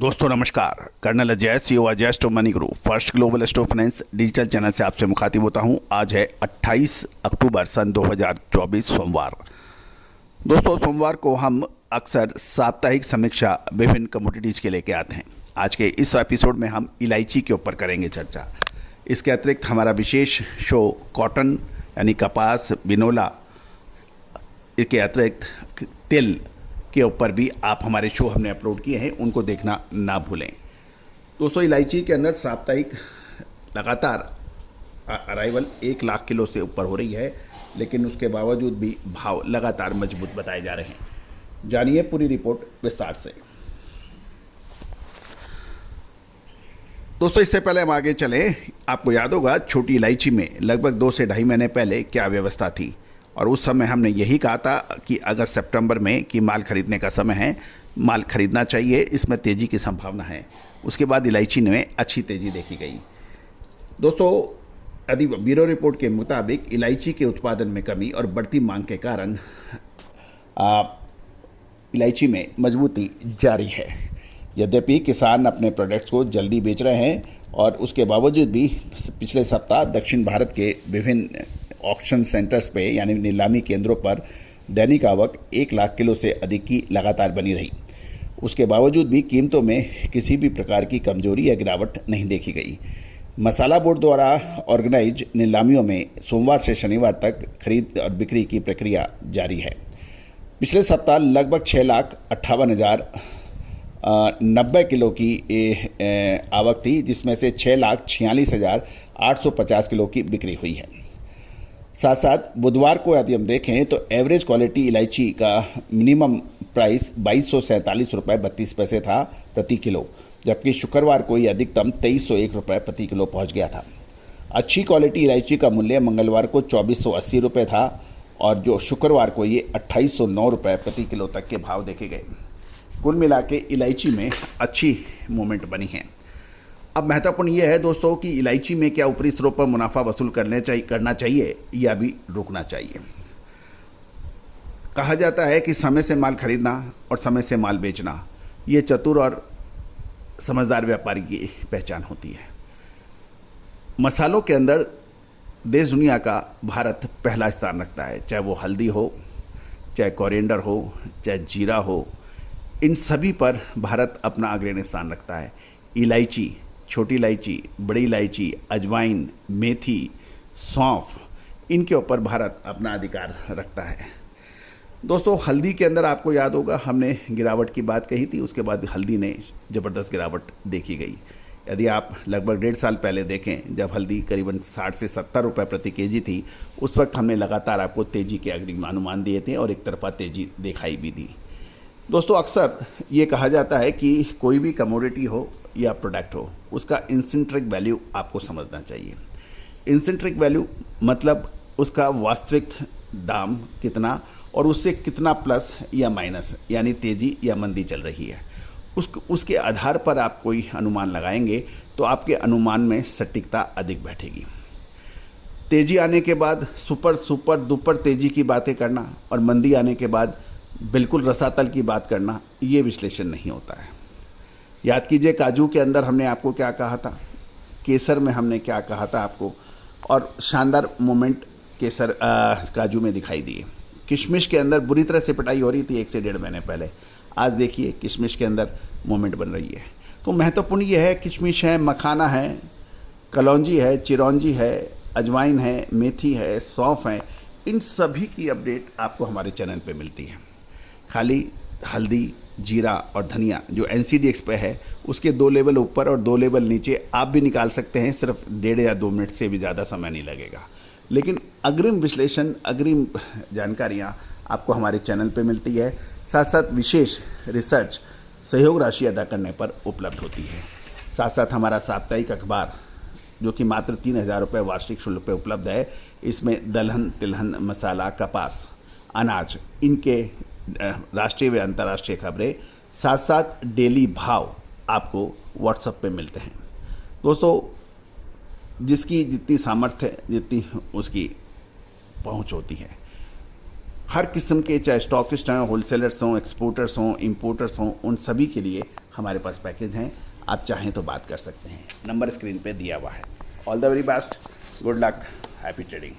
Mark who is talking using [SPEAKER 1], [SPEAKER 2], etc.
[SPEAKER 1] दोस्तों नमस्कार। Colonel Ajay, CEO Ajay stock money group first global stock finance digital channel से आपसे मुखातिब होता हूं। आज है 28 अक्टूबर सन 2024 सोमवार। दोस्तों सोमवार को हम अक्सर साप्ताहिक समीक्षा विभिन्न कमोडिटीज़ के लेके आते हैं। आज के इस एपिसोड में हम इलायची के ऊपर करेंगे चर्चा। इसके अतिरिक्त हमारा विशेष शो कॉटन यानी कपास, बिनोला, इसके अतिरिक्त तिल के ऊपर भी आप हमारे शो हमने अपलोड किए हैं, उनको देखना ना भूलें। दोस्तों इलायची के अंदर साप्ताहिक लगातार अराइवल 1 लाख किलो से ऊपर हो रही है, लेकिन उसके बावजूद भी भाव लगातार मजबूत बताए जा रहे हैं। जानिए पूरी रिपोर्ट विस्तार से। दोस्तों इससे पहले हम आगे चलें, आपको याद होगा छोटी इलायची में लगभग 2 से ढाई महीने पहले क्या व्यवस्था थी, और उस समय हमने यही कहा था कि अगस्त सितंबर में कि माल खरीदने का समय है, माल खरीदना चाहिए, इसमें तेज़ी की संभावना है। उसके बाद इलायची में अच्छी तेज़ी देखी गई। दोस्तों यदि ब्यूरो रिपोर्ट के मुताबिक इलायची के उत्पादन में कमी और बढ़ती मांग के कारण इलायची में मजबूती जारी है। यद्यपि किसान अपने प्रोडक्ट्स को जल्दी बेच रहे हैं, और उसके बावजूद भी पिछले सप्ताह दक्षिण भारत के विभिन्न ऑक्शन सेंटर्स पे यानी नीलामी केंद्रों पर दैनिक आवक 1 लाख किलो से अधिक की लगातार बनी रही। उसके बावजूद भी कीमतों में किसी भी प्रकार की कमजोरी या गिरावट नहीं देखी गई। मसाला बोर्ड द्वारा ऑर्गेनाइज नीलामियों में सोमवार से शनिवार तक खरीद और बिक्री की प्रक्रिया जारी है। पिछले सप्ताह लगभग 6,58,090 किलो की आवक थी, जिसमें से 6,46,850 किलो की बिक्री हुई है। साथ साथ बुधवार को यदि हम देखें तो एवरेज क्वालिटी इलायची का मिनिमम प्राइस 2247 रुपये 32 पैसे था प्रति किलो, जबकि शुक्रवार को ये अधिकतम 2301 रुपये प्रति किलो पहुंच गया था। अच्छी क्वालिटी इलायची का मूल्य मंगलवार को 2480 रुपये था, और जो शुक्रवार को ये 2809 रुपये प्रति किलो तक के भाव देखे गए। कुल मिला के इलायची में अच्छी मूवमेंट बनी है। अब महत्वपूर्ण यह है दोस्तों कि इलायची में क्या ऊपरी स्तरों पर मुनाफा वसूल करना चाहिए या भी रुकना चाहिए। कहा जाता है कि समय से माल खरीदना और समय से माल बेचना ये चतुर और समझदार व्यापारी की पहचान होती है। मसालों के अंदर देश दुनिया का भारत पहला स्थान रखता है, चाहे वो हल्दी हो, चाहे कोरिएंडर हो, चाहे जीरा हो, इन सभी पर भारत अपना अग्रणी स्थान रखता है। इलायची, छोटी इलायची, बड़ी इलायची, अजवाइन, मेथी, सौंफ, इनके ऊपर भारत अपना अधिकार रखता है। दोस्तों हल्दी के अंदर आपको याद होगा हमने गिरावट की बात कही थी, उसके बाद हल्दी ने ज़बरदस्त गिरावट देखी गई। यदि आप लगभग 1.5 साल पहले देखें, जब हल्दी करीबन 60 से 70 रुपये प्रति केजी थी, उस वक्त हमने लगातार आपको तेज़ी के अग्रिम अनुमान दिए थे और एक तरफा तेज़ी दिखाई भी दी। दोस्तों अक्सर ये कहा जाता है कि कोई भी कमोडिटी हो या प्रोडक्ट हो, उसका इंट्रिंसिक वैल्यू आपको समझना चाहिए। इंट्रिंसिक वैल्यू मतलब उसका वास्तविक दाम कितना और उससे कितना प्लस या माइनस यानी तेज़ी या मंदी चल रही है, उसके आधार पर आप कोई अनुमान लगाएंगे तो आपके अनुमान में सटीकता अधिक बैठेगी। तेज़ी आने के बाद सुपर दुपर तेज़ी की बातें करना और मंदी आने के बाद बिल्कुल रसातल की बात करना, ये विश्लेषण नहीं होता है। याद कीजिए काजू के अंदर हमने आपको क्या कहा था, केसर में हमने क्या कहा था आपको, और शानदार मोमेंट केसर काजू में दिखाई दिए। किशमिश के अंदर बुरी तरह से पिटाई हो रही थी 1 से 1.5 महीने पहले, आज देखिए किशमिश के अंदर मोमेंट बन रही है। तो महत्वपूर्ण ये है, किशमिश है, मखाना है, कलौंजी है, चिरौंजी है, अजवाइन है, मेथी है, सौंफ है, इन सभी की अपडेट आपको हमारे चैनल पे मिलती है। खाली हल्दी, जीरा और धनिया जो NCDX पे है, उसके 2 लेवल ऊपर और 2 लेवल नीचे आप भी निकाल सकते हैं, सिर्फ 1.5 या 2 मिनट से भी ज़्यादा समय नहीं लगेगा। लेकिन अग्रिम विश्लेषण, अग्रिम जानकारियाँ आपको हमारे चैनल पे मिलती है। साथ साथ विशेष रिसर्च सहयोग राशि अदा करने पर उपलब्ध होती है। साथ साथ हमारा साप्ताहिक अखबार जो कि मात्र 3,000 रुपये वार्षिक शुल्क पे उपलब्ध है, इसमें दलहन, तिलहन, मसाला, कपास, अनाज, इनके राष्ट्रीय व अंतर्राष्ट्रीय खबरें, साथ साथ डेली भाव आपको व्हाट्सएप पे मिलते हैं। दोस्तों जिसकी जितनी सामर्थ्य है, जितनी उसकी पहुंच होती है, हर किस्म के चाहे स्टॉकिस्ट हों, होलसेलर्स हों, एक्सपोर्टर्स हों, इंपोर्टर्स हों, उन सभी के लिए हमारे पास पैकेज हैं, आप चाहें तो बात कर सकते हैं। नंबर स्क्रीन पे दिया हुआ है। All the very best, good luck, happy trading.